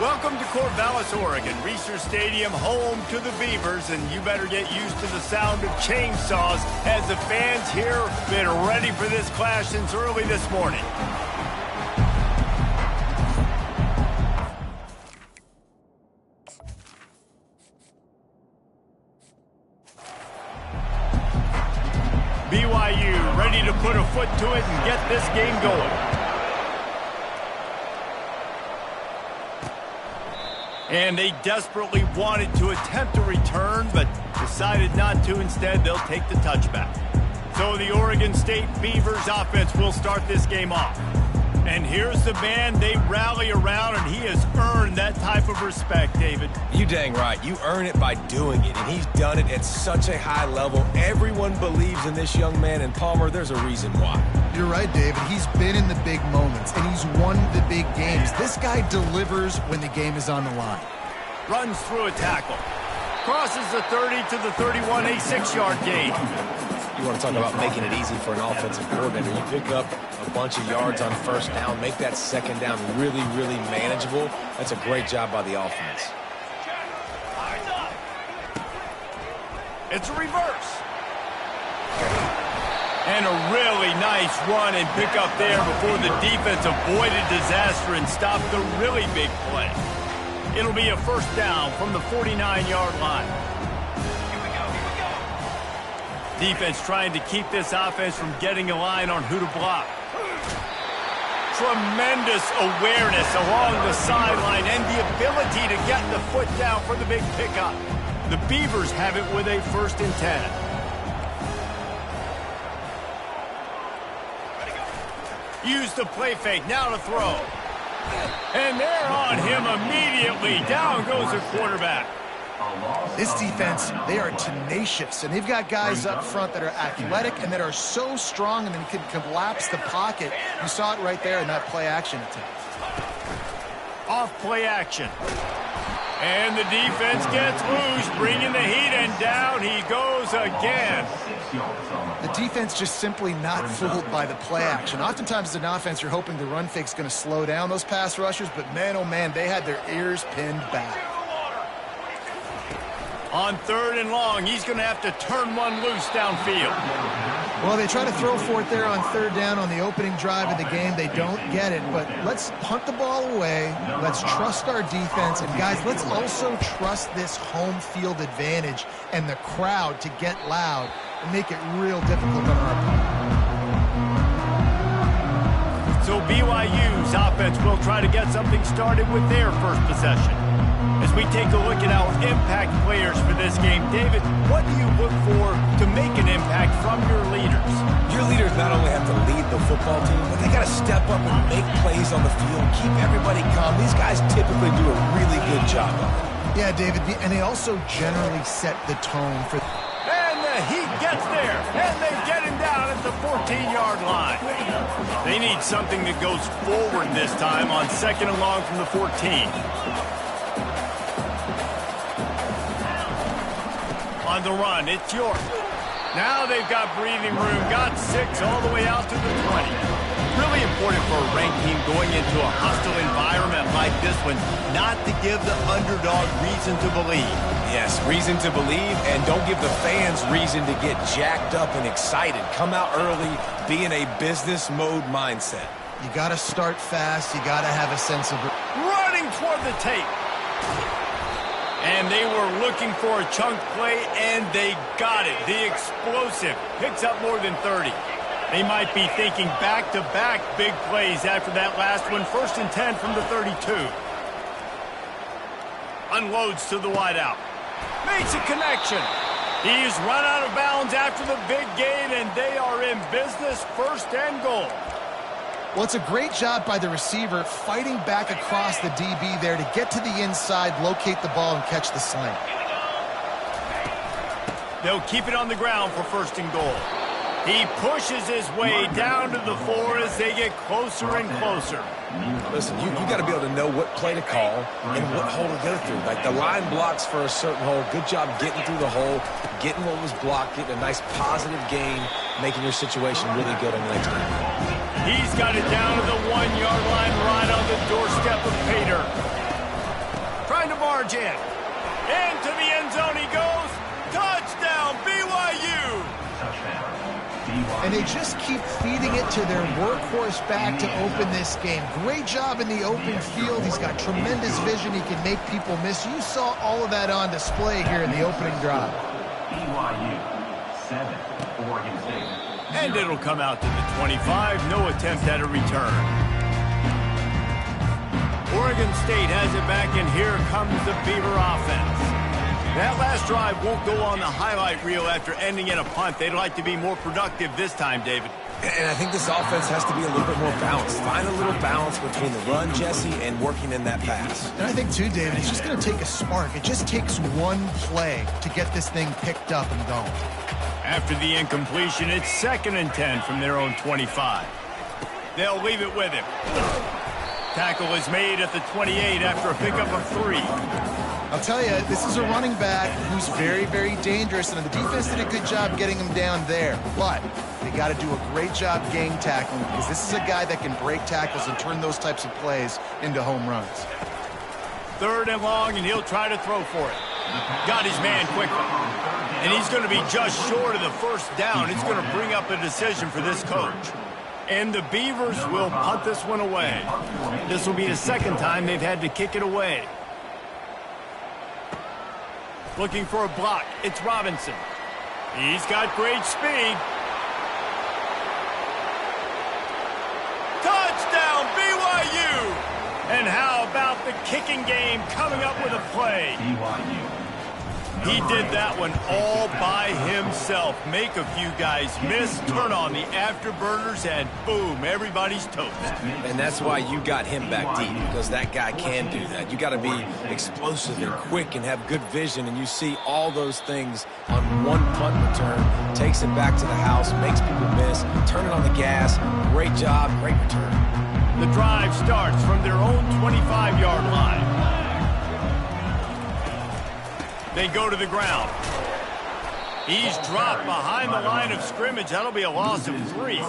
Welcome to Corvallis, Oregon, Research Stadium, home to the Beavers, and you better get used to the sound of chainsaws as the fans here have been ready for this clash since early this morning. BYU ready to put a foot to it and get this game going. And they desperately wanted to attempt a return, but decided not to. Instead, they'll take the touchback. So the Oregon State Beavers offense will start this game off. And here's the man they rally around, and he has earned that type of respect, David. You dang right. You earn it by doing it, and he's done it at such a high level. Everyone believes in this young man, and Palmer, there's a reason why. You're right, David. He's been in the big moments, and he's won the big games. This guy delivers when the game is on the line. Runs through a tackle. Crosses the 30 to the 31, a 6-yard gain. You want to talk about making it easy for an offensive coordinator. You pick up a bunch of yards on first down, make that second down really, really manageable. That's a great job by the offense. It's a reverse. And a really nice run and pick up there before the defense avoided disaster and stopped the really big play. It'll be a first down from the 49-yard line. Defense trying to keep this offense from getting a line on who to block. Tremendous awareness along the sideline and the ability to get the foot down for the big pickup. The Beavers have it with a 1st and 10. Use the play fake, now to throw. And they're on him immediately. Down goes the quarterback. This defense, they are tenacious, and they've got guys up front that are athletic and that are so strong and then can collapse the pocket. You saw it right there in that play-action attempt. Off play action. And the defense gets loose, bringing the heat, and down he goes again. The defense just simply not fooled by the play action. Oftentimes as an offense, you're hoping the run fake's going to slow down those pass rushers, but man, oh man, they had their ears pinned back. On 3rd and long, he's going to have to turn one loose downfield. Well, they try to throw for it there on 3rd down on the opening drive of the game. They don't get it, but let's punt the ball away. Let's trust our defense. And, guys, let's also trust this home field advantage and the crowd to get loud and make it real difficult on our opponent. So BYU's offense will try to get something started with their first possession. As we take a look at our impact players for this game, David, what do you look for to make an impact from your leaders? Your leaders not only have to lead the football team, but they got to step up and make plays on the field, keep everybody calm. These guys typically do a really good job of it. Yeah, David, and they also generally set the tone for... And the heat gets there, and they get him down at the 14-yard line. They need something that goes forward this time on 2nd and long from the 14. On the run, it's York. Now they've got breathing room, got 6 all the way out to the 20. Really important for a ranked team going into a hostile environment like this one, not to give the underdog reason to believe. Yes, reason to believe, and don't give the fans reason to get jacked up and excited. Come out early, be in a business mode mindset. You got to start fast. You got to have a sense of... Running toward the tape. And they were looking for a chunk play, and they got it. The explosive picks up more than 30. They might be thinking back-to-back big plays after that last one. 1st and 10 from the 32. Unloads to the wideout. Makes a connection. He's run out of bounds after the big gain, and they are in business. 1st and goal. Well, it's a great job by the receiver fighting back across the DB there to get to the inside, locate the ball, and catch the slant. They'll keep it on the ground for 1st and goal. He pushes his way down to the 4 as they get closer and closer. Listen, you got to be able to know what play to call and what hole to go through. Like the line blocks for a certain hole. Good job getting through the hole, getting what was blocked, getting a nice positive gain, making your situation really good on the next time. He's got it down to the 1-yard line right on the doorstep of Pater. charge in. Into the end zone he goes. Touchdown, BYU. And they just keep feeding it to their workhorse back to open this game. Great job in the open field. He's got tremendous vision. He can make people miss. You saw all of that on display here in the opening drive. BYU 7, Oregon State. And it'll come out to the 25. No attempt at a return. Oregon State has it back, and here comes the Beaver offense. That last drive won't go on the highlight reel after ending in a punt. They'd like to be more productive this time, David. And I think this offense has to be a little bit more balanced. Find a little balance between the run, Jesse, and working in that pass. And I think, too, David, it's just going to take a spark. It just takes one play to get this thing picked up and going. After the incompletion, it's 2nd and 10 from their own 25. They'll leave it with him. Tackle is made at the 28 after a pickup of 3. I'll tell you, this is a running back who's very, very dangerous, and the defense did a good job getting him down there. But they got to do a great job gang tackling, because this is a guy that can break tackles and turn those types of plays into home runs. 3rd and long, and he'll try to throw for it. Got his man quickly. And he's going to be just short of the 1st down. It's going to bring up a decision for this coach. And the Beavers will punt this one away. This will be the 2nd time they've had to kick it away. Looking for a block. It's Robinson. He's got great speed. Touchdown, BYU! And how about the kicking game coming up with a play? BYU. He did that one all by himself. Make a few guys miss, turn on the afterburners, and boom, everybody's toast. And that's why you got him back deep, because that guy can do that. You got to be explosive and quick and have good vision, and you see all those things on one punt return. Takes it back to the house, makes people miss, turn it on the gas. Great job, great return. The drive starts from their own 25-yard line. They go to the ground. He's dropped behind the line of scrimmage. That'll be a loss of 3.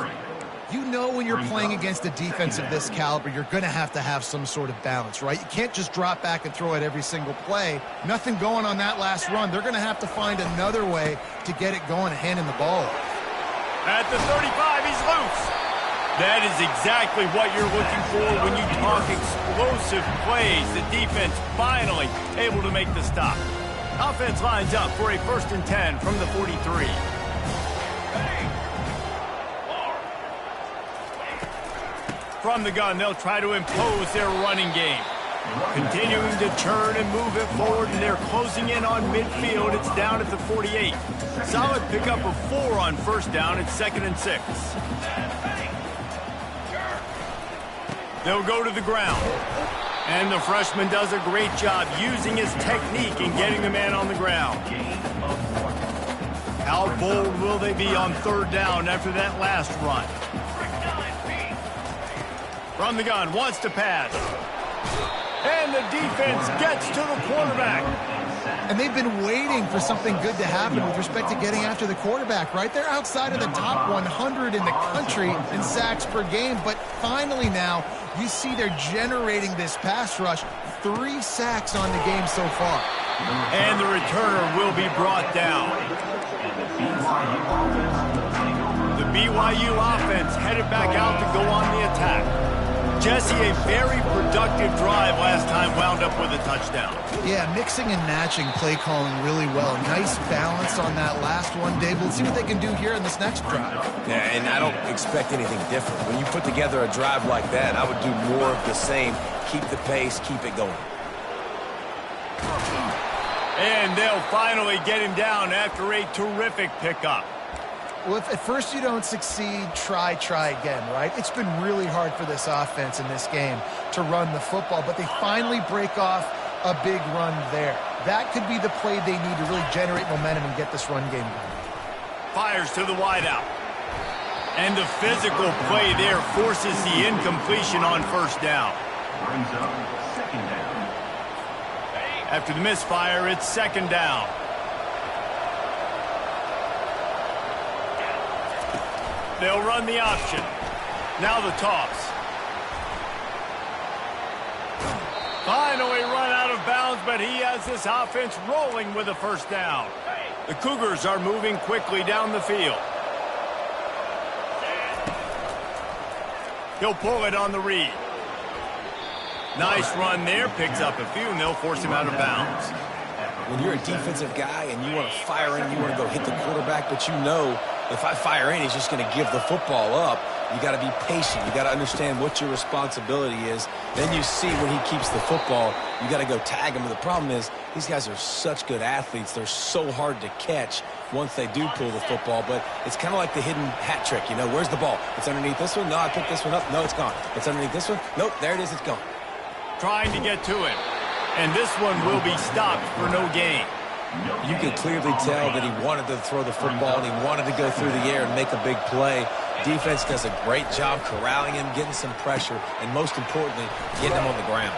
You know when you're playing against a defense of this caliber, you're going to have some sort of balance, right? You can't just drop back and throw it every single play. Nothing going on that last run. They're going to have to find another way to get it going and hand him the ball. At the 35, he's loose. That is exactly what you're looking for when you talk explosive plays. The defense finally able to make the stop. Offense lines up for a 1st and 10 from the 43. From the gun, they'll try to impose their running game. Continuing to turn and move it forward, and they're closing in on midfield. It's down at the 48. Solid pickup of 4 on 1st down. It's 2nd and 6. They'll go to the ground. And the freshman does a great job using his technique and getting the man on the ground. How bold will they be on 3rd down after that last run? From the gun, wants to pass. And the defense gets to the quarterback. And they've been waiting for something good to happen with respect to getting after the quarterback, right? They're outside of the top 100 in the country in sacks per game, but finally now you see they're generating this pass rush. 3 sacks on the game so far. And the returner will be brought down. The BYU offense headed back out to go on the attack. Jesse, a very productive drive last time, wound up with a touchdown. Yeah, mixing and matching play calling really well. Nice balance on that last one, Dave. Let's see what they can do here in this next drive. Yeah, and I don't expect anything different. When you put together a drive like that, I would do more of the same. Keep the pace, keep it going. And they'll finally get him down after a terrific pickup. Well, if at first you don't succeed, try again, right? It's been really hard for this offense in this game to run the football, but they finally break off a big run there. That could be the play they need to really generate momentum and get this run game going. Fires to the wideout. And the physical play there forces the incompletion on 1st down. Brings up 2nd down. After the misfire, it's 2nd down. They'll run the option. Now the toss. Finally run out of bounds but he has this offense rolling with a first down. The Cougars are moving quickly down the field. He'll pull it on the read. Nice run there, picks up a few, and they'll force him out of bounds. When you're a defensive guy and you want to fire in, you want to go hit the quarterback, but you know if I fire in, he's just going to give the football up. You got to be patient. You got to understand what your responsibility is. Then you see when he keeps the football, you got to go tag him. But the problem is these guys are such good athletes. They're so hard to catch once they do pull the football. But it's kind of like the hidden hat trick. You know, where's the ball? It's underneath this one. No, I picked this one up. No, it's gone. It's underneath this one. Nope, there it is. It's gone. Trying to get to him. And this one will be stopped for no gain. You can clearly tell that he wanted to throw the football and he wanted to go through the air and make a big play. Defense does a great job corralling him, getting some pressure, and most importantly, getting him on the ground.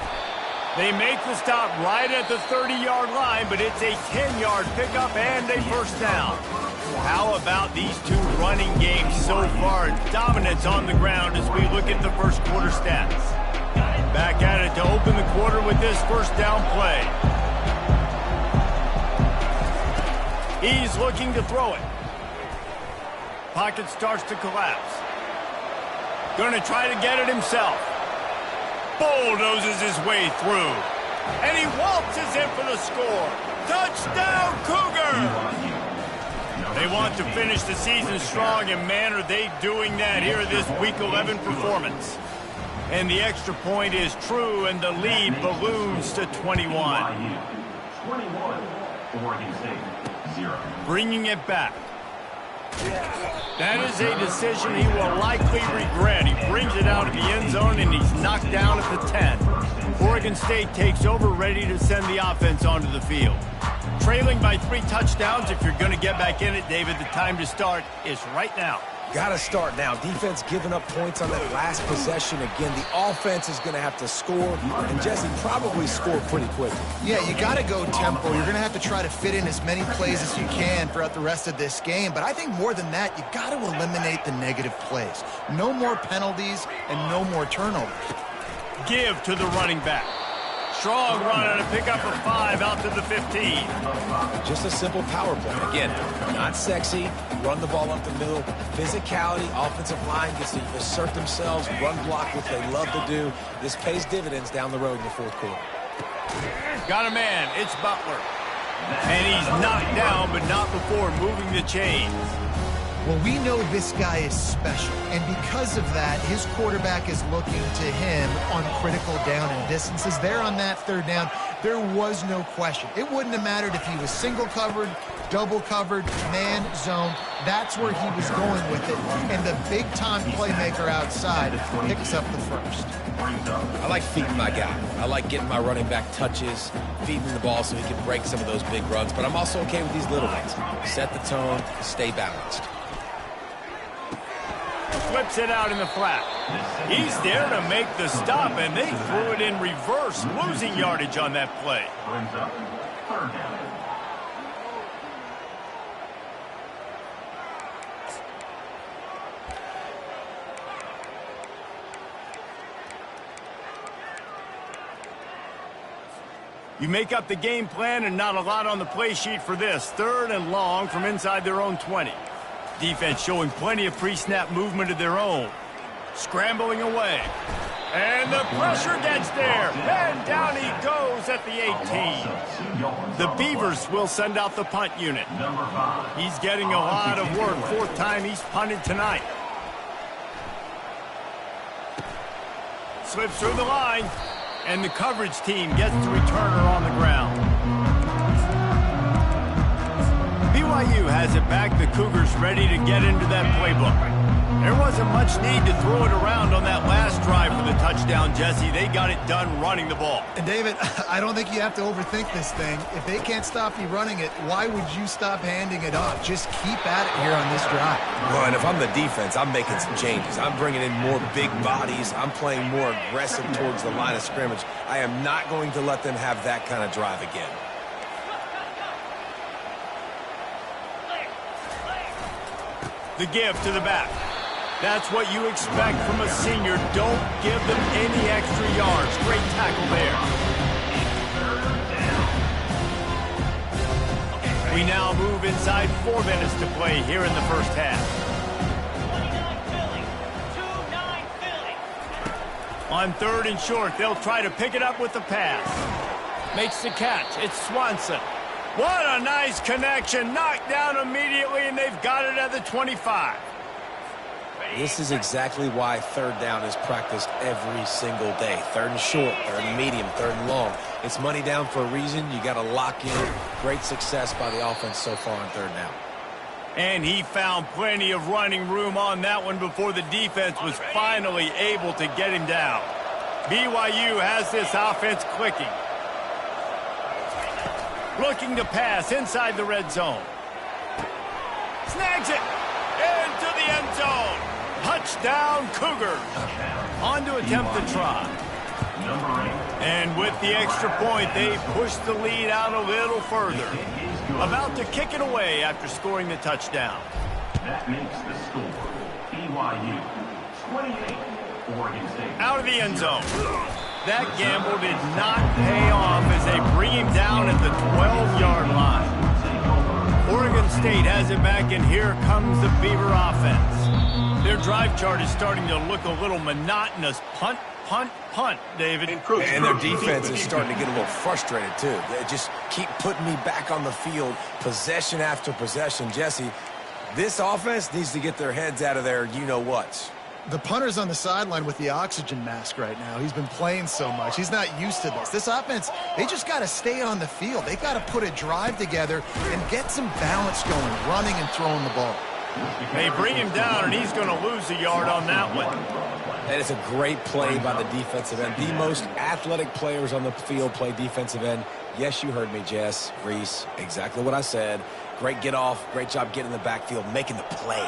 They make the stop right at the 30-yard line, but it's a 10-yard pickup and a first down. How about these two running games so far? Dominance on the ground as we look at the first quarter stats. Back at it to open the quarter with this first down play. He's looking to throw it. Pocket starts to collapse. Going to try to get it himself. Bulldozes his way through. And he waltzes in for the score. Touchdown, Cougar! They want to finish the season strong, and man, are they doing that here this Week 11 performance. And the extra point is true, and the lead balloons to 21. 21, Oregon State, 0. Bringing it back. That is a decision he will likely regret. He brings it out of the end zone, and he's knocked down at the 10. Oregon State takes over, ready to send the offense onto the field. Trailing by 3 touchdowns, if you're going to get back in it, David, the time to start is right now. Got to start now. Defense giving up points on that last possession. Again, the offense is going to have to score, and Jesse probably score pretty quickly. Yeah, you got to go tempo. You're going to have to try to fit in as many plays as you can throughout the rest of this game. But I think more than that, you got to eliminate the negative plays. No more penalties and no more turnovers. Give to the running back. Strong run and a pickup of 5 out to the 15. Just a simple power play. Again, not sexy. Run the ball up the middle. Physicality, offensive line gets to assert themselves, run block, which they love to do. This pays dividends down the road in the fourth quarter. Got a man. It's Butler. And he's knocked down, but not before moving the chains. Well, we know this guy is special, and because of that, his quarterback is looking to him on critical down and distances. There on that third down, there was no question. It wouldn't have mattered if he was single covered, double covered, man, zone. That's where he was going with it, and the big-time playmaker outside picks up the first. I like feeding my guy. I like getting my running back touches, feeding the ball so he can break some of those big runs, but I'm also okay with these little ones. Set the tone, stay balanced. Flips it out in the flat. He's there to make the stop, and they threw it in reverse, losing yardage on that play. Brings up third down. You make up the game plan, and not a lot on the play sheet for this. 3rd and long from inside their own 20. Defense showing plenty of pre-snap movement of their own. Scrambling away. And the pressure gets there. And down he goes at the 18. The Beavers will send out the punt unit. He's getting a lot of work. 4th time he's punted tonight. Slips through the line. And the coverage team gets the returner on the ground. BYU has it back. The Cougars ready to get into that playbook. There wasn't much need to throw it around on that last drive for the touchdown, Jesse. They got it done running the ball. And David, I don't think you have to overthink this thing. If they can't stop you running it, why would you stop handing it off? Just keep at it here on this drive. Well, and if I'm the defense, I'm making some changes. I'm bringing in more big bodies. I'm playing more aggressive towards the line of scrimmage. I am not going to let them have that kind of drive again. The give to the back. That's what you expect from a senior. Don't give them any extra yards. Great tackle there. now move inside 4 minutes to play here in the first half. 2-9 Philly. On 3rd and short, they'll try to pick it up with the pass. Makes the catch. It's Swanson. What a nice connection. Knocked down immediately, and they've got it at the 25. This is exactly why 3rd down is practiced every single day. 3rd and short, 3rd and medium, 3rd and long. It's money down for a reason. You got to lock in. Great success by the offense so far on 3rd down. And he found plenty of running room on that one before the defense was finally able to get him down. BYU has this offense clicking. Looking to pass inside the red zone. Snags it into the end zone. Touchdown, Cougars. On to attempt the try. And with the extra point, they push the lead out a little further. About to kick it away after scoring the touchdown. That makes the score BYU 28, Oregon State. Out of the end zone. That gamble did not pay off as they bring him down at the 12-yard line. Oregon State has it back, and here comes the Beaver offense. Their drive chart is starting to look a little monotonous. Punt, punt, punt, David. And their defense is starting to get a little frustrated, too. They just keep putting me back on the field, possession after possession. Jesse, this offense needs to get their heads out of their you-know-whats. The punter's on the sideline with the oxygen mask right now. He's been playing so much. He's not used to this. This offense, they just got to stay on the field. They got to put a drive together and get some balance going, running and throwing the ball. They bring him down, and he's going to lose a yard on that one. That is a great play by the defensive end. The most athletic players on the field play defensive end. Yes, you heard me, Jess, Reese. Exactly what I said. Great get off. Great job getting in the backfield, making the play.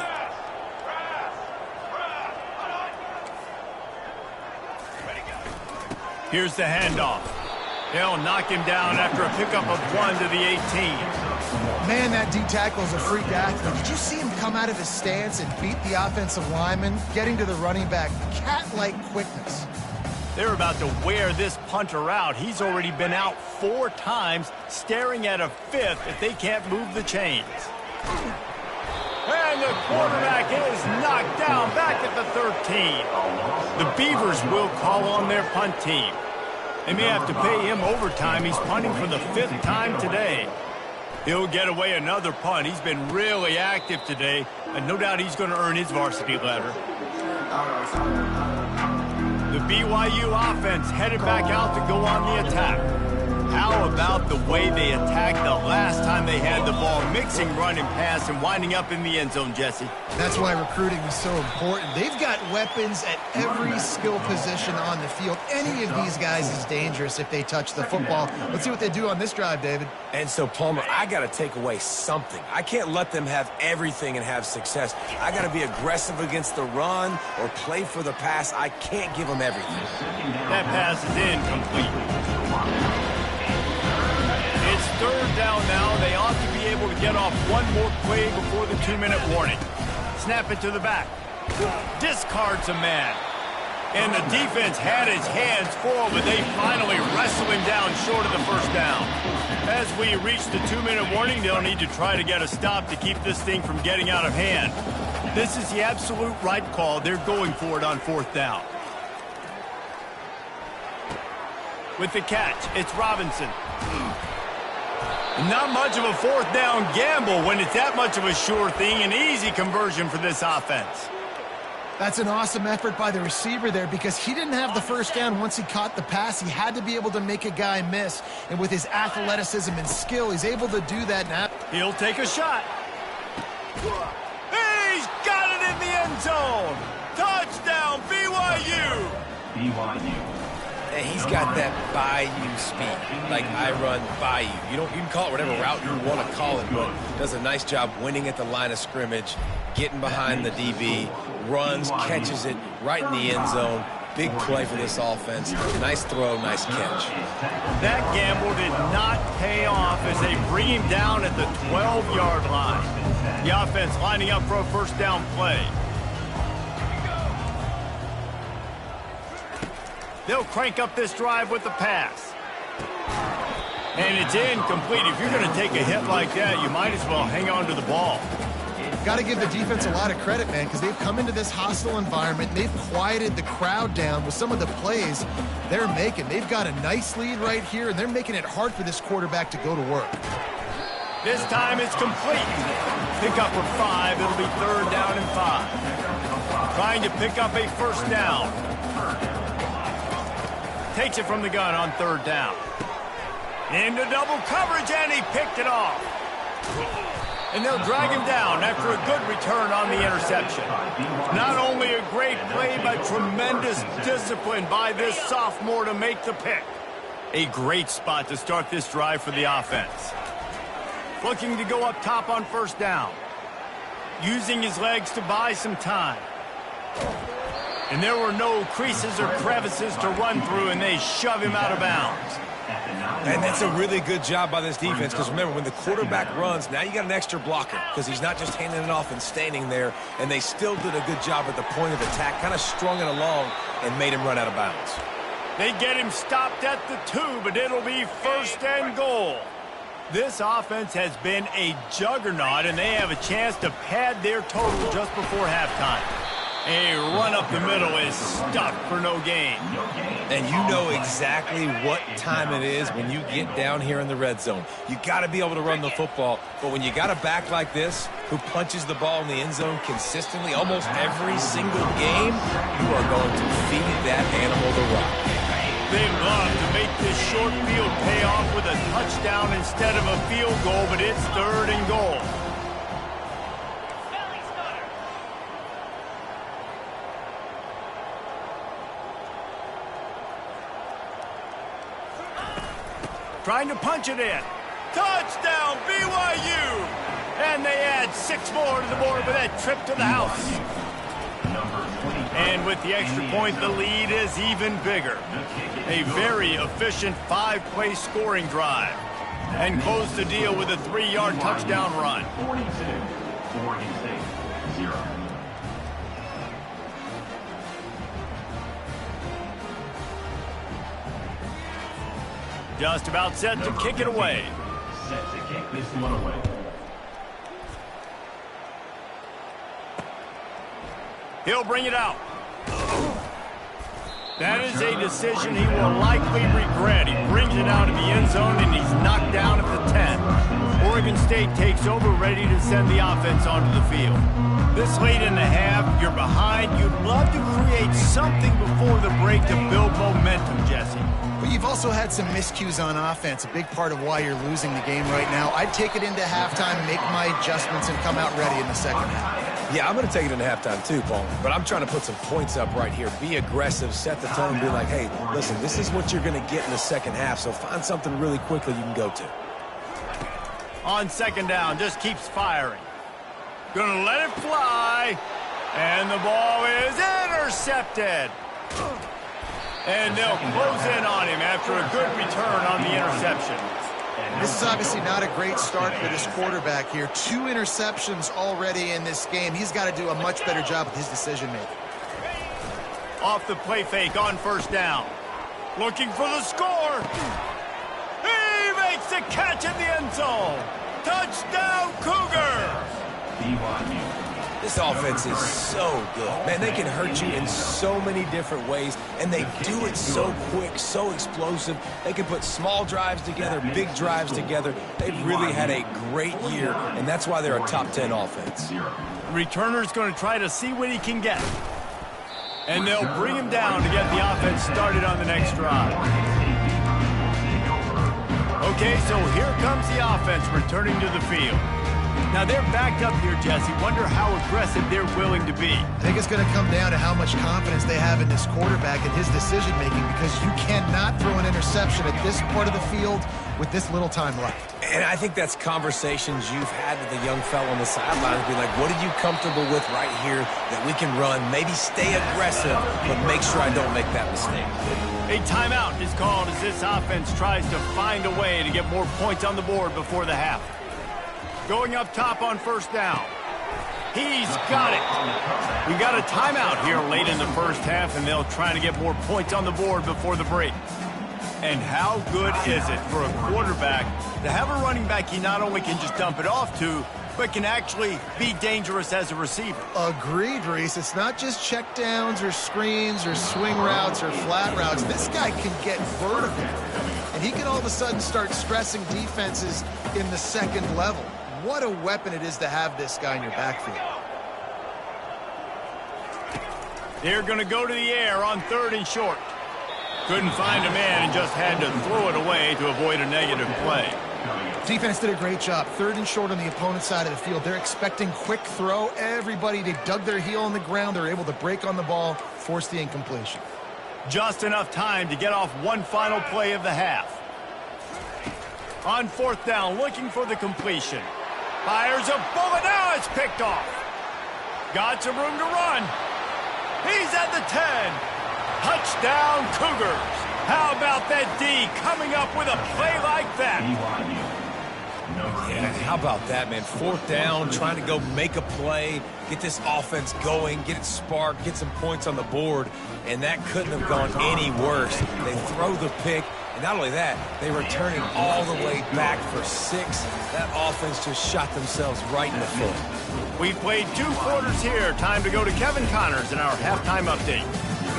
Here's the handoff. They'll knock him down after a pickup of 1 to the 18. Man, that D-tackle is a freak athlete. Did you see him come out of his stance and beat the offensive lineman, getting to the running back? Cat-like quickness. They're about to wear this punter out. He's already been out 4 times, staring at a 5th if they can't move the chains. And the quarterback is knocked down back at the 13. The Beavers will call on their punt team. They may have to pay him overtime. He's punting for the 5th time today. He'll get away another punt. He's been really active today, and no doubt he's going to earn his varsity letter. The BYU offense headed back out to go on the attack. How about the way they attacked the last time they had the ball, mixing run and pass and winding up in the end zone, Jesse? That's why recruiting is so important. They've got weapons at every skill position on the field. Any of these guys is dangerous if they touch the football. Let's see what they do on this drive, David. And so, Palmer, I got to take away something. I can't let them have everything and have success. I got to be aggressive against the run or play for the pass. I can't give them everything. That pass is incomplete. It's 3rd down now. They ought to be able to get off one more play before the 2-minute warning. Snap it to the back. Discards a man. And the defense had his hands full, but they finally wrestle him down short of the 1st down. As we reach the 2-minute warning, they'll need to try to get a stop to keep this thing from getting out of hand. This is the absolute right call. They're going for it on 4th down. With the catch, it's Robinson. Not much of a 4th down gamble when it's that much of a sure thing. An easy conversion for this offense. That's an awesome effort by the receiver there because he didn't have the 1st down once he caught the pass. He had to be able to make a guy miss. And with his athleticism and skill, he's able to do that now. He'll take a shot. He's got it in the end zone. Touchdown, BYU. BYU. And he's got that bayou speed, like I run bayou. You can call it whatever route you want to call it, but does a nice job winning at the line of scrimmage, getting behind the DB, runs, catches it right in the end zone. Big play for this offense. Nice throw, nice catch. That gamble did not pay off as they bring him down at the 12-yard line. The offense lining up for a 1st down play. They'll crank up this drive with the pass. And it's incomplete. If you're going to take a hit like that, you might as well hang on to the ball. Got to give the defense a lot of credit, man, because they've come into this hostile environment. And they've quieted the crowd down with some of the plays they're making. They've got a nice lead right here, and they're making it hard for this quarterback to go to work. This time it's complete. Pick up for 5. It'll be 3rd down and 5. Trying to pick up a 1st down. Takes it from the gun on 3rd down. Into double coverage, and he picked it off. And they'll drag him down after a good return on the interception. Not only a great play, but tremendous discipline by this sophomore to make the pick. A great spot to start this drive for the offense. Looking to go up top on 1st down. Using his legs to buy some time. And there were no creases or crevices to run through, and they shove him out of bounds. And that's a really good job by this defense, because remember, when the quarterback runs, now you got an extra blocker, because he's not just handing it off and standing there, and they still did a good job at the point of attack, kind of strung it along and made him run out of bounds. They get him stopped at the 2, but it'll be 1st and goal. This offense has been a juggernaut, and they have a chance to pad their total just before halftime. A run up the middle is stuffed for no gain. And you know exactly what time it is when you get down here in the red zone. You got to be able to run the football, but when you got a back like this who punches the ball in the end zone consistently almost every single game, you are going to feed that animal the rock. They love to make this short field pay off with a touchdown instead of a field goal, but it's 3rd and goal. Trying to punch it in. Touchdown, BYU! And they add 6 more to the board with that trip to the house. And with the extra point, the lead is even bigger. A very efficient 5-play scoring drive. And close the deal with a 3-yard touchdown run. 42, Oregon State, 0. Just about set to kick it away. Set to kick this one away. He'll bring it out. That is a decision he will likely regret. He brings it out of the end zone, and he's knocked down at the 10. Oregon State takes over, ready to send the offense onto the field. This late in the half, you're behind. You'd love to create something before the break to build momentum, Jesse. But you've also had some miscues on offense, a big part of why you're losing the game right now. I'd take it into halftime, make my adjustments, and come out ready in the second half. Yeah, I'm going to take it into halftime too, Paul. But I'm trying to put some points up right here. Be aggressive, set the tone, and be like, hey, listen, this is what you're going to get in the second half, so find something really quickly you can go to. On 2nd down, just keeps firing. Gonna let it fly. And the ball is intercepted. And they'll close in on him after a good return on the interception. This is obviously not a great start for this quarterback here. 2 interceptions already in this game. He's got to do a much better job with his decision-making. Off the play fake on 1st down. Looking for the score. He makes the catch in the end zone. Touchdown, Cougar! BYU. This offense is so good. Man, they can hurt you in so many different ways, and they do it so quick, so explosive. They can put small drives together, big drives together. They've really had a great year, and that's why they're a top 10 offense. Returner's going to try to see what he can get. And they'll bring him down to get the offense started on the next drive. Okay, so here comes the offense returning to the field. Now, they're backed up here, Jesse. Wonder how aggressive they're willing to be. I think it's going to come down to how much confidence they have in this quarterback and his decision-making, because you cannot throw an interception at this part of the field with this little time left. And I think that's conversations you've had with the young fellow on the sidelines, be like, what are you comfortable with right here that we can run? Maybe stay aggressive, but make sure I don't make that mistake. A timeout is called as this offense tries to find a way to get more points on the board before the half. Going up top on 1st down. He's got it. We got a timeout here late in the first half, and they'll try to get more points on the board before the break. And how good is it for a quarterback to have a running back he not only can just dump it off to, but can actually be dangerous as a receiver? Agreed, Reese. It's not just check downs or screens or swing routes or flat routes. This guy can get vertical. And he can all of a sudden start stressing defenses in the second level. What a weapon it is to have this guy in your backfield. They're going to go to the air on 3rd and short. Couldn't find a man and just had to throw it away to avoid a negative play. Defense did a great job. 3rd and short on the opponent's side of the field. They're expecting quick throw. Everybody, they dug their heel on the ground. They're able to break on the ball, force the incompletion. Just enough time to get off one final play of the half. On 4th down, looking for the completion. Fires a bullet. Now it's picked off. Got some room to run. He's at the 10. Touchdown, Cougars. How about that D coming up with a play like that? Yeah, how about that, man? 4th down, trying to go make a play, get this offense going, get it sparked, get some points on the board, and that couldn't have gone any worse. They throw the pick, and not only that, they return it all the way back for 6. That offense just shot themselves right in the foot. We've played 2 quarters here. Time to go to Kevin Connors in our halftime update.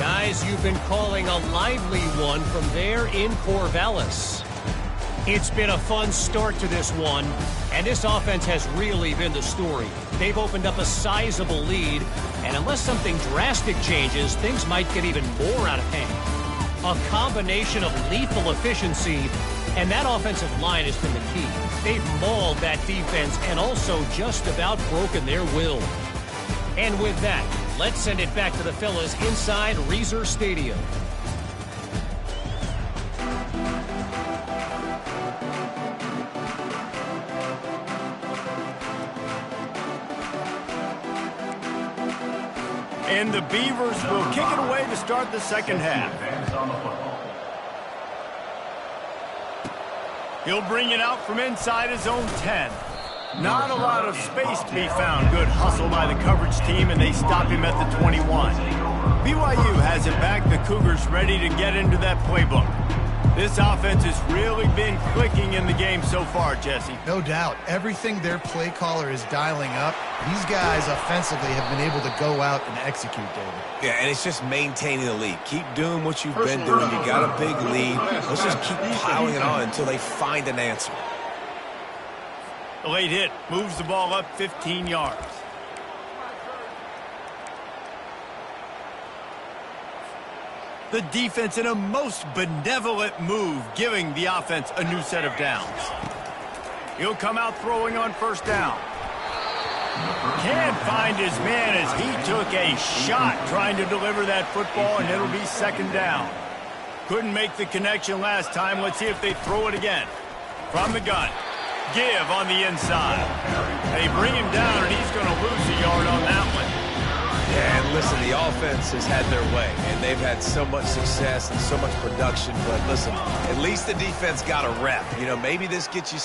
Guys, you've been calling a lively one from there in Corvallis. It's been a fun start to this one, and this offense has really been the story. They've opened up a sizable lead, and unless something drastic changes, things might get even more out of hand. A combination of lethal efficiency, and that offensive line has been the key. They've mauled that defense and also just about broken their will. And with that, let's send it back to the fellas inside Reser Stadium. And the Beavers will kick it away to start the second half. He'll bring it out from inside his own 10. Not a lot of space to be found. Good hustle by the coverage team, and they stop him at the 21. BYU has it back. The Cougars ready to get into that playbook. This offense has really been clicking in the game so far, Jesse. No doubt. Everything their play caller is dialing up, these guys offensively have been able to go out and execute, David. Yeah, and it's just maintaining the lead. Keep doing what you've been doing. You got a big lead. Let's just keep piling it on until they find an answer. The late hit moves the ball up 15 yards. The defense in a most benevolent move, giving the offense a new set of downs. He'll come out throwing on 1st down. Can't find his man as he took a shot trying to deliver that football, and it'll be 2nd down. Couldn't make the connection last time. Let's see if they throw it again. From the gun. Give on the inside. They bring him down, and he's going to lose a yard on that one. Yeah, and listen, the offense has had their way, and they've had so much success and so much production. But listen, at least the defense got a rep. You know, maybe this gets you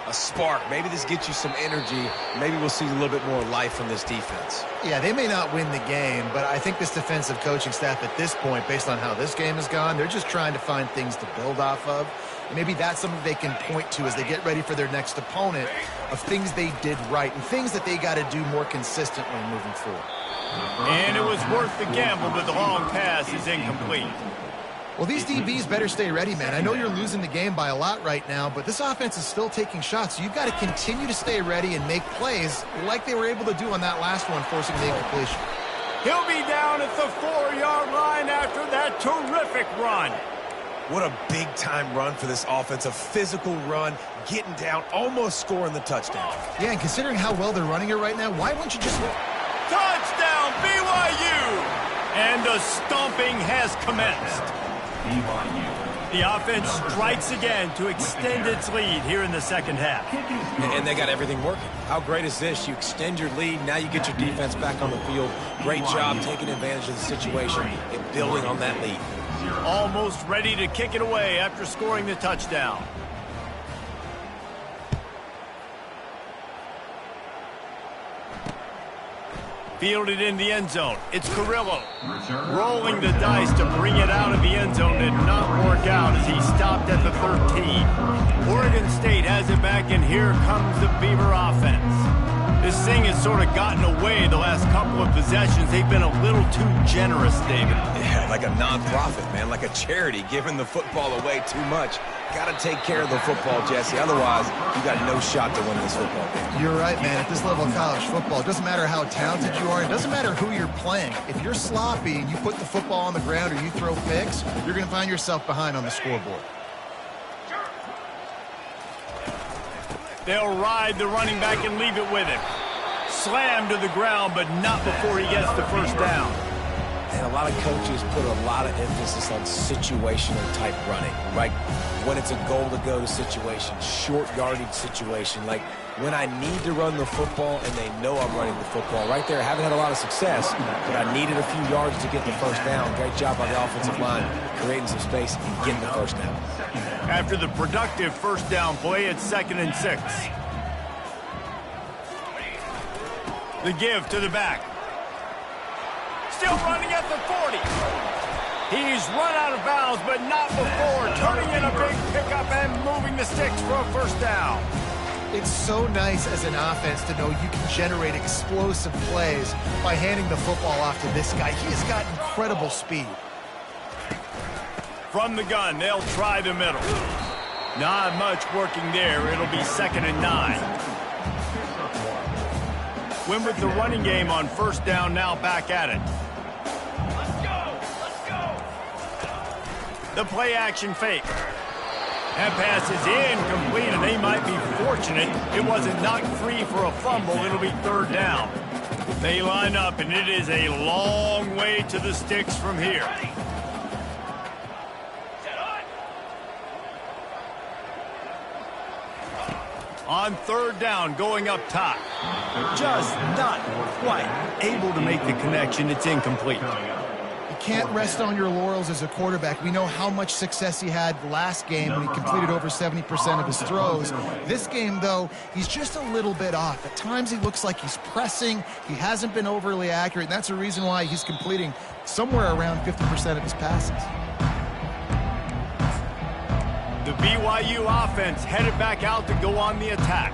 a spark. Maybe this gets you some energy. Maybe we'll see a little bit more life from this defense. Yeah, they may not win the game, but I think this defensive coaching staff at this point, based on how this game has gone, they're just trying to find things to build off of. Maybe that's something they can point to as they get ready for their next opponent of things they did right and things that they got to do more consistently moving forward. And it was worth the gamble, but the long pass is incomplete. Well, these DBs better stay ready, man. I know you're losing the game by a lot right now, but this offense is still taking shots. So you've got to continue to stay ready and make plays like they were able to do on that last one, forcing the incompletion. He'll be down at the 4-yard line after that terrific run. What a big-time run for this offense. A physical run, getting down, almost scoring the touchdown. Yeah, and considering how well they're running it right now, why wouldn't you just... Touchdown, BYU! And the stomping has commenced. The offense strikes again to extend its lead here in the second half. And they got everything working. How great is this? You extend your lead, now you get your defense back on the field. Great job taking advantage of the situation and building on that lead. Almost ready to kick it away after scoring the touchdown. Fielded in the end zone. It's Carrillo. Rolling the dice to bring it out of the end zone did not work out as he stopped at the 13. Oregon State has it back, and here comes the Beaver offense. This thing has sort of gotten away the last couple of possessions. They've been a little too generous, David. Yeah, like a nonprofit, man, like a charity, giving the football away too much. Got to take care of the football, Jesse. Otherwise, you got no shot to win this football game. You're right, man. At this level of college football, it doesn't matter how talented you are. It doesn't matter who you're playing. If you're sloppy and you put the football on the ground or you throw picks, you're going to find yourself behind on the scoreboard. They'll ride the running back and leave it with him. Slammed to the ground, but not before he gets the first down. And a lot of coaches put a lot of emphasis on situational type running, right? When it's a goal-to-go situation, short yardage situation, like when I need to run the football and they know I'm running the football. Right there, I haven't had a lot of success, but I needed a few yards to get the first down. Great job by the offensive line, creating some space and getting the first down. After the productive first down play, it's 2nd and 6. The give to the back. Still running at the 40. He's run out of bounds, but not before turning in a big pickup and moving the sticks for a first down. It's so nice as an offense to know you can generate explosive plays by handing the football off to this guy. He has got incredible speed. From the gun, they'll try the middle. Not much working there. It'll be 2nd and 9. Win with the running game on first down, now back at it. The play action fake. That pass is incomplete, and they might be fortunate it wasn't knocked free for a fumble. It'll be 3rd down. They line up, and it is a long way to the sticks from here. On 3rd down, going up top. Just not quite able to make the connection. It's incomplete. You can't rest on your laurels as a quarterback. We know how much success he had last game when he completed over 70% of his throws. This game, though, he's just a little bit off. At times he looks like he's pressing. He hasn't been overly accurate, and that's a reason why he's completing somewhere around 50% of his passes. The BYU offense headed back out to go on the attack.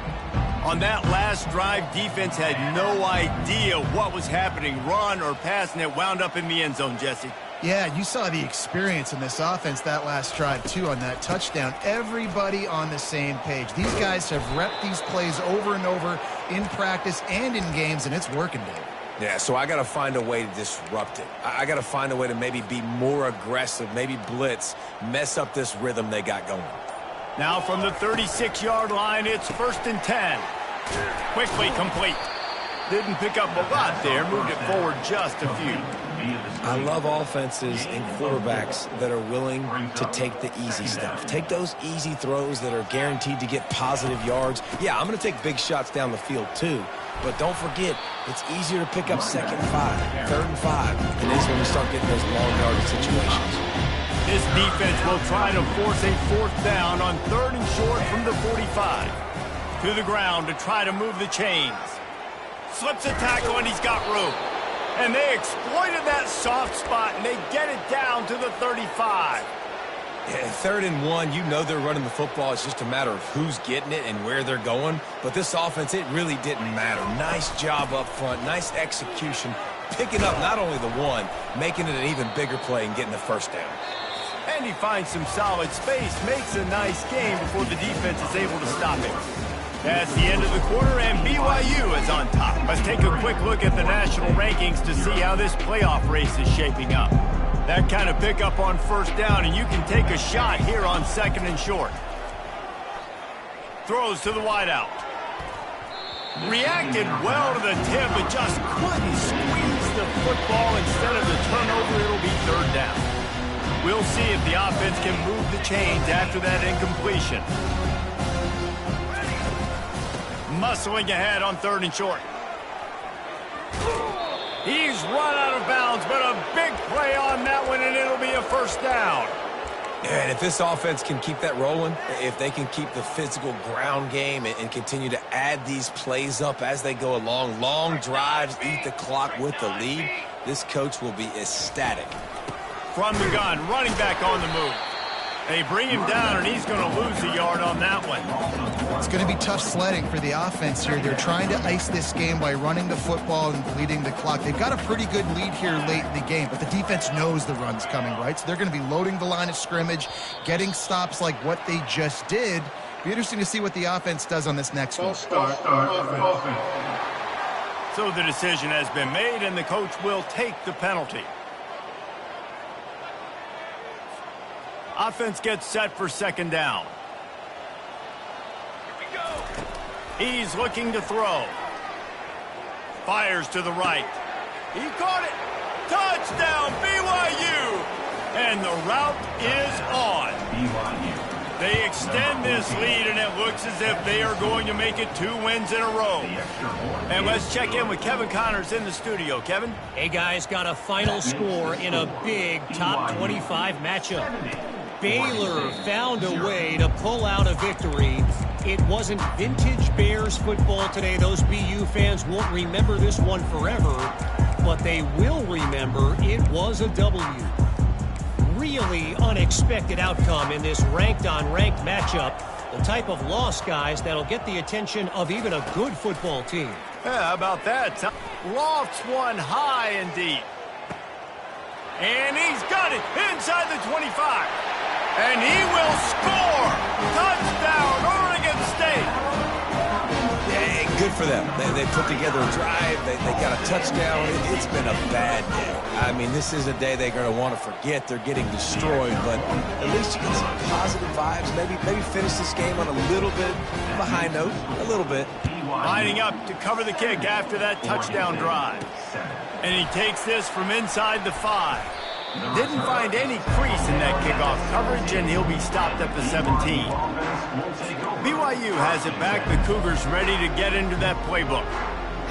On that last drive, defense had no idea what was happening, run or pass, and it wound up in the end zone, Jesse. Yeah, you saw the experience in this offense that last drive, too, on that touchdown. Everybody on the same page. These guys have repped these plays over and over in practice and in games, and it's working, Dave. Yeah, so I got to find a way to disrupt it. I got to find a way to maybe be more aggressive, maybe blitz, mess up this rhythm they got going. Now from the 36-yard line, it's 1st and 10. Quickly complete. Didn't pick up a lot there, moved it forward just a few. I love offenses and quarterbacks that are willing to take the easy stuff. Take those easy throws that are guaranteed to get positive yards. Yeah, I'm going to take big shots down the field too, but don't forget, it's easier to pick up 2nd and 5, 3rd and 5, and this is when we start getting those long yardage situations. This defense will try to force a 4th down on 3rd and short from the 45. To the ground to try to move the chains. Slips a tackle and he's got room. And they exploited that soft spot and they get it down to the 35. Yeah, 3rd and 1, you know they're running the football. It's just a matter of who's getting it and where they're going. But this offense, it really didn't matter. Nice job up front, nice execution. Picking up not only the one, making it an even bigger play and getting the first down. And he finds some solid space, makes a nice game before the defense is able to stop it. That's the end of the quarter, and BYU is on top. Let's take a quick look at the national rankings to see how this playoff race is shaping up. That kind of pickup on first down, and you can take a shot here on 2nd and short. Throws to the wideout. Reacted well to the tip, but just couldn't squeeze the football. Instead of the turnover, it'll be 3rd down. We'll see if the offense can move the chains after that incompletion. Muscling ahead on 3rd and short. He's run out of bounds, but a big play on that one, and it'll be a first down. And if this offense can keep that rolling, if they can keep the physical ground game and continue to add these plays up as they go along, long drives, eat the clock with the lead, this coach will be ecstatic. From the gun, running back on the move. They bring him down, and he's going to lose a yard on that one. It's going to be tough sledding for the offense here. They're trying to ice this game by running the football and bleeding the clock. They've got a pretty good lead here late in the game, but the defense knows the run's coming, right? So they're going to be loading the line of scrimmage, getting stops like what they just did. Be interesting to see what the offense does on this next one. So the decision has been made, and the coach will take the penalty. Offense gets set for second down. Here we go. He's looking to throw. Fires to the right. He caught it. Touchdown, BYU. And the route is on. BYU. They extend this lead, and it looks as if they are going to make it 2 wins in a row. And let's check in with Kevin Connors in the studio. Kevin? Hey, guys, got a final score in a big top 25 matchup. Baylor found a way to pull out a victory. It wasn't vintage Bears football today. Those BU fans won't remember this one forever, but they will remember it was a W. Really unexpected outcome in this ranked-on-ranked matchup. The type of loss, guys, that'll get the attention of even a good football team. Yeah, how about that? Lofts one high and deep. And he's got it inside the 25. And he will score! Touchdown, Oregon State! Yeah, good for them. They put together a drive. They got a touchdown. It's been a bad day. I mean, this is a day they're going to want to forget. They're getting destroyed, but at least you get some positive vibes. Maybe finish this game on a little bit of a high note, a little bit. Lining up to cover the kick after that touchdown drive. And he takes this from inside the 5. Didn't find any crease in that kickoff coverage, and he'll be stopped at the 17. BYU has it back. The Cougars ready to get into that playbook.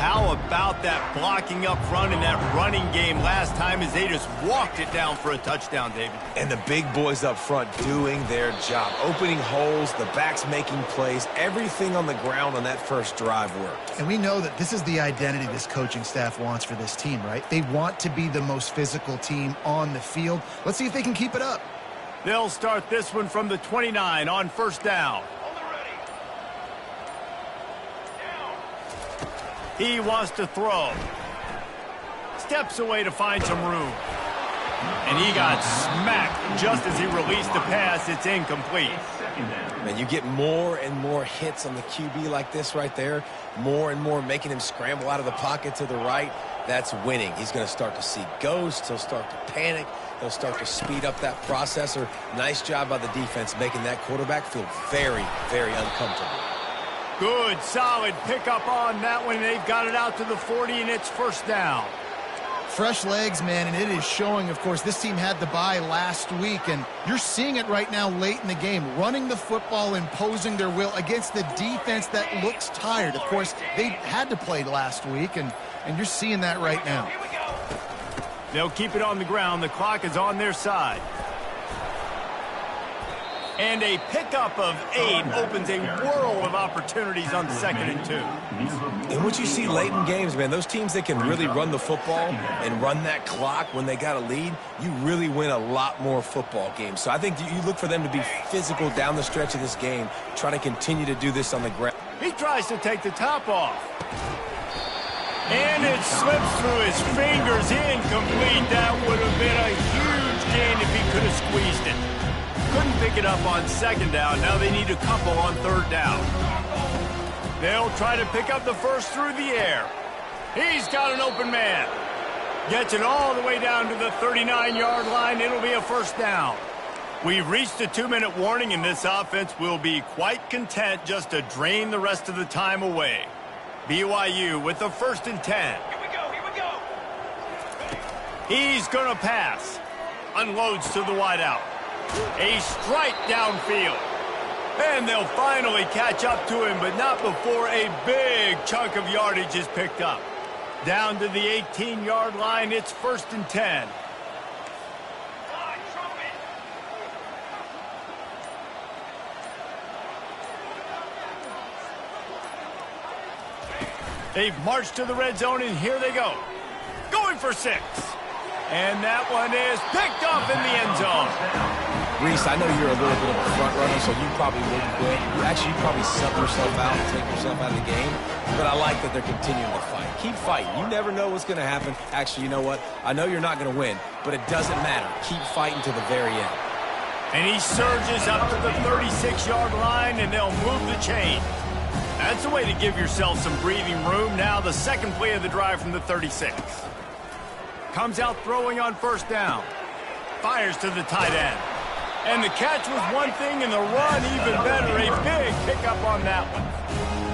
How about that blocking up front in that running game last time as they just walked it down for a touchdown, David? And the big boys up front doing their job. Opening holes, the backs making plays. Everything on the ground on that first drive worked. And we know that this is the identity this coaching staff wants for this team, right? They want to be the most physical team on the field. Let's see if they can keep it up. They'll start this one from the 29 on first down. He wants to throw. Steps away to find some room. And he got smacked just as he released the pass. It's incomplete. Man, you get more and more hits on the QB like this right there. More and more making him scramble out of the pocket to the right. That's winning. He's going to start to see ghosts. He'll start to panic. He'll start to speed up that processor. Nice job by the defense making that quarterback feel very, very uncomfortable. Good, solid pickup on that one. They've got it out to the 40, and it's first down. Fresh legs, man, and it is showing. Of course, this team had the bye last week, and you're seeing it right now late in the game. Running the football, imposing their will against the defense that looks tired. Of course, they had to play last week, and you're seeing that right now. They'll keep it on the ground. The clock is on their side. And a pickup of 8 opens a world of opportunities on 2nd and 2. And what you see late in games, man, those teams that can really run the football and run that clock when they got a lead, you really win a lot more football games. So I think you look for them to be physical down the stretch of this game, try to continue to do this on the ground. He tries to take the top off. And it slips through his fingers, incomplete. That would have been a huge gain if he could have squeezed it. Couldn't pick it up on 2nd down. Now they need a couple on 3rd down. They'll try to pick up the first through the air. He's got an open man. Gets it all the way down to the 39-yard line. It'll be a first down. We've reached a 2-minute warning, and this offense will be quite content just to drain the rest of the time away. BYU with the 1st and 10. Here we go. He's going to pass. Unloads to the wideout. A strike downfield. And they'll finally catch up to him, but not before a big chunk of yardage is picked up. Down to the 18-yard line, it's 1st and 10. They've marched to the red zone, and here they go. Going for 6. And that one is picked off in the end zone. Reese, I know you're a little bit of a front runner, so you probably wouldn't quit. You probably sub yourself out and take yourself out of the game. But I like that they're continuing to fight. Keep fighting. You never know what's going to happen. Actually, you know what? I know you're not going to win, but it doesn't matter. Keep fighting to the very end. And he surges up to the 36-yard line, and they'll move the chain. That's a way to give yourself some breathing room. Now the second play of the drive from the 36. Comes out throwing on first down. Fires to the tight end. And the catch was one thing, and the run even better. A big pickup on that one.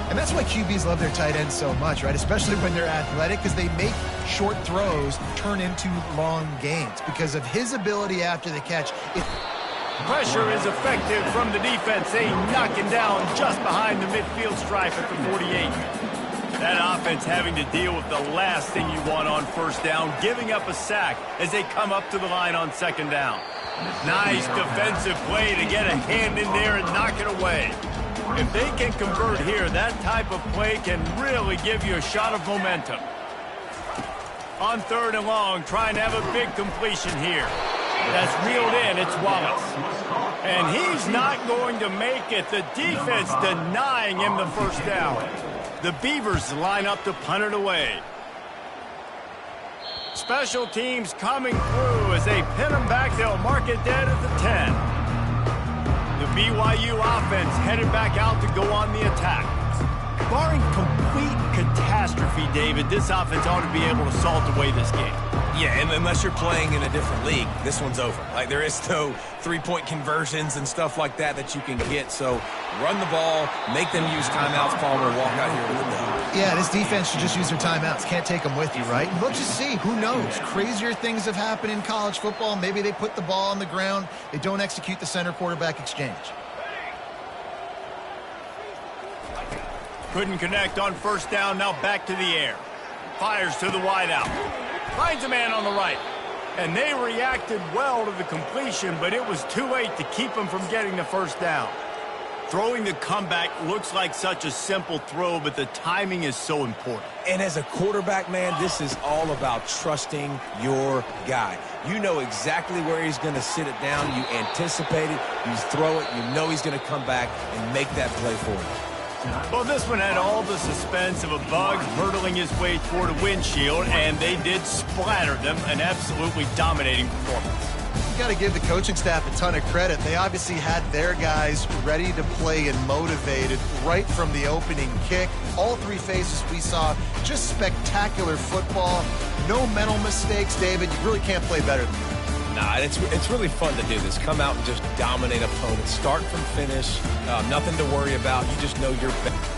And that's why QBs love their tight ends so much, right? Especially when they're athletic, because they make short throws turn into long gains. Because of his ability after the catch. Pressure is effective from the defense. They knock him down just behind the midfield stripe at the 48. That offense having to deal with the last thing you want on first down, giving up a sack as they come up to the line on second down. Nice defensive play to get a hand in there and knock it away. If they can convert here, that type of play can really give you a shot of momentum. On third and long, trying to have a big completion here. That's reeled in. It's Wallace. And he's not going to make it. The defense denying him the first down. The Beavers line up to punt it away. Special teams coming through as they pin them back. They'll mark it dead at the 10. The BYU offense headed back out to go on the attack. Barring complete catastrophe, David, this offense ought to be able to salt away this game. Yeah, unless you're playing in a different league, this one's over. Like, there is no three-point conversions and stuff like that you can get. So run the ball, make them use timeouts, Palmer, walk out here with a dub. Yeah, this defense should just use their timeouts. Can't take them with you, right? And we'll just see. Who knows? Crazier things have happened in college football. Maybe they put the ball on the ground. They don't execute the center-quarterback exchange. Couldn't connect on first down. Now back to the air. Fires to the wideout. Finds a man on the right. And they reacted well to the completion, but it was too late to keep him from getting the first down. Throwing the comeback looks like such a simple throw, but the timing is so important. And as a quarterback, man, this is all about trusting your guy. You know exactly where he's going to sit it down. You anticipate it. You throw it. You know he's going to come back and make that play for you. Well, this one had all the suspense of a bug hurtling his way toward a windshield, and they did splatter them. An absolutely dominating performance. You got to give the coaching staff a ton of credit. They obviously had their guys ready to play and motivated right from the opening kick. All three phases we saw, just spectacular football. No mental mistakes, David. You really can't play better than that. Nah, it's really fun to do this. Come out and just dominate opponents. Start from finish. Nothing to worry about. You just know you're better.